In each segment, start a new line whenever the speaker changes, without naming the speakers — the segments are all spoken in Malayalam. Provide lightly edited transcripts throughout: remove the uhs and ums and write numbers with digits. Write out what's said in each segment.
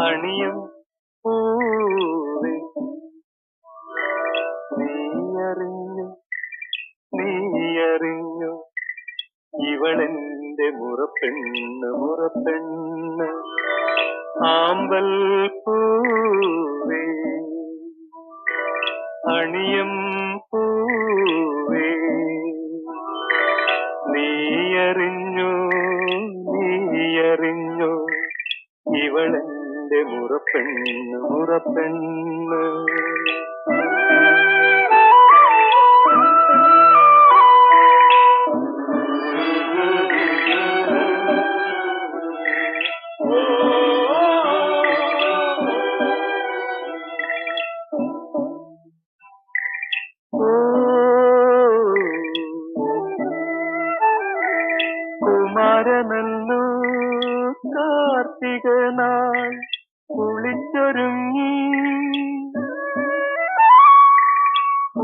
അണിയും പൂവേ നീയറിഞ്ഞു നീയറിഞ്ഞു ഇവളെന്റെ മുറപ്പെണ്ണ് ആമ്പൽ പൂവേ അണിയും പൂവേ നീയറിഞ്ഞു ഇവളെന്റെ മുറപ്പെണ്ണ് കുമാരനല്ലു കാർത്തിക നാൾ കുളിച്ചൊരുങ്ങി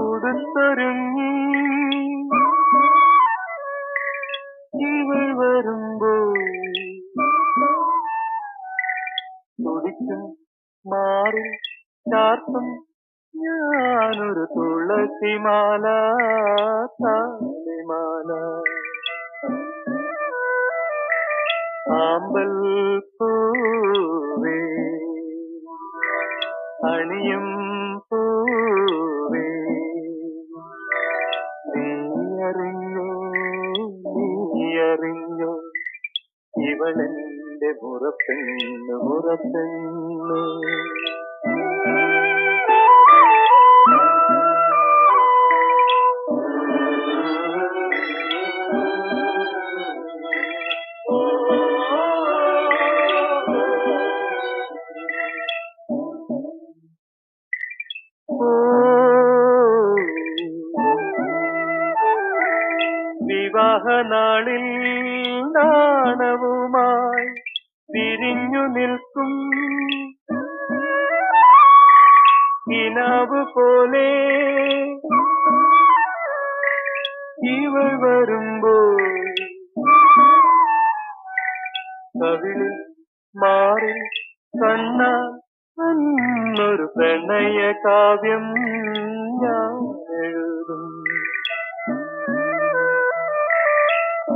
ഉടുത്തൊരുങ്ങി ഇവൾ വരുമ്പോൾ തുടിക്കും മാറി ചാർത്തും ഞാനൊരു തുളസിമാല താലിമാല ആമ്പൽ പൂവേ അണിയും പൂവേ നീയറിഞ്ഞു ഇവളെന്റെ മുറപ്പെണ്ണ് വിവാഹനാളിൽ നാണവുമായി വിരിഞ്ഞു നിൽക്കും കിനാവ് പോലെ ഇവൾ വരുമ്പോൾ കവിളിൽ മാറി കണ്ണാൽ ഒരു പ്രണയ കാവ്യം ഞാൻ എഴുതും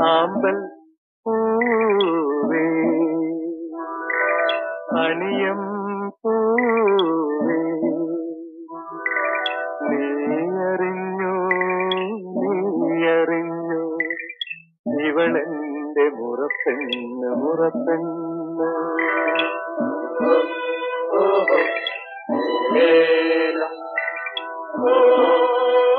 ആമ്പൽ പൂവേ അണിയം പൂവേ നീയറിഞ്ഞു ഇവളെന്റെ മുറപ്പെണ്ണ് Oh